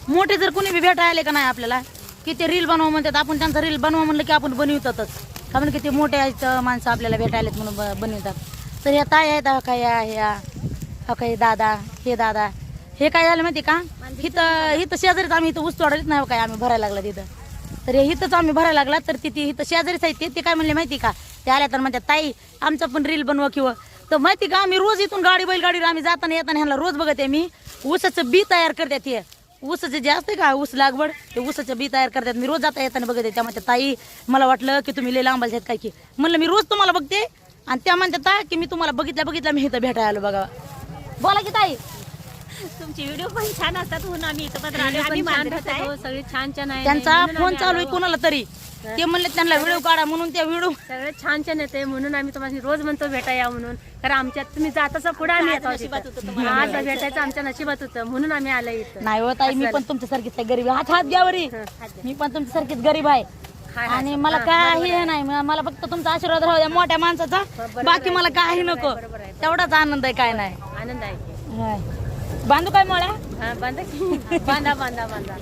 मोठे जर कोणी बी भेटायला आले का नाही आपल्याला की ते रील बनवा म्हणतात, आपण त्यांचा रील बनवा म्हणलं की आपण बनवतातच. का म्हणजे की ते मोठे आहेत माणसं आपल्याला भेटायला म्हणून बनवतात. तर ह्या ताई आहेत, हा काय हा काय दादा, हे दादा, हे काय झालं माहिती का, इथं शेजारीच आम्ही इथं ऊस तोडायच नाही काय आम्ही भरायला लागला तिथं. तर इथंच आम्ही भरायला लागला. तर तिथे इथं शेजारीच आहे ते काय म्हणले माहिती का, ते आल्या तर म्हणतात ताई आमचं पण रील बनवा किंवा. तर माहिती का आम्ही रोज इथून बैलगाडीवर आम्ही जाताना येताना ह्यांना रोज बघते मी ऊसाचं बी तयार करतात. हे ऊसाचे जे असते का ऊस लागवड, ते ऊसाचं बी तयार करतात. मी रोज जाता येताना बघते. त्या म्हणतात ताई मला वाटलं की तुम्ही लय लांबाल आहेत काय की. म्हणलं मी रोज तुम्हाला बघते आणि त्या म्हणतात की मी तुम्हाला बघितल्या मी इथं भेटायला आलो बघा. बोला की ताई. तुमचे व्हिडिओ पण छान असतात म्हणून आम्ही इथं पण राहिले. आम्ही मानत आहे सगळे छान छान आहे. त्यांचा फोन चालू आहे कोणाला तरी, ते म्हणले त्यांना व्हिडिओ काढा म्हणून त्या व्हिडिओ सगळे छान छान येते म्हणून आम्ही तुम्हाला रोज म्हणतो भेटा या म्हणून. कारण आमच्यात तुम्ही जाताचा पुढे आम्ही येतो. आज भेटायचं आमच्या नशिबात होतं म्हणून आम्ही आलो इथं. नाही होत आहे. मी पण तुमच्यासारखीच आहे गरीब. हात घ्यावरी. मी पण तुमच्यासारखीच गरीब आहे आणि मला काही हे नाही. मला फक्त तुमचा आशीर्वाद राहू द्या मोठ्या माणसाचा, बाकी मला काही नको. तेवढाच आनंद आहे, काय नाही. आनंद आहे. बांधू काय मोळ्या. बांधा बांधा बांधा बांधा.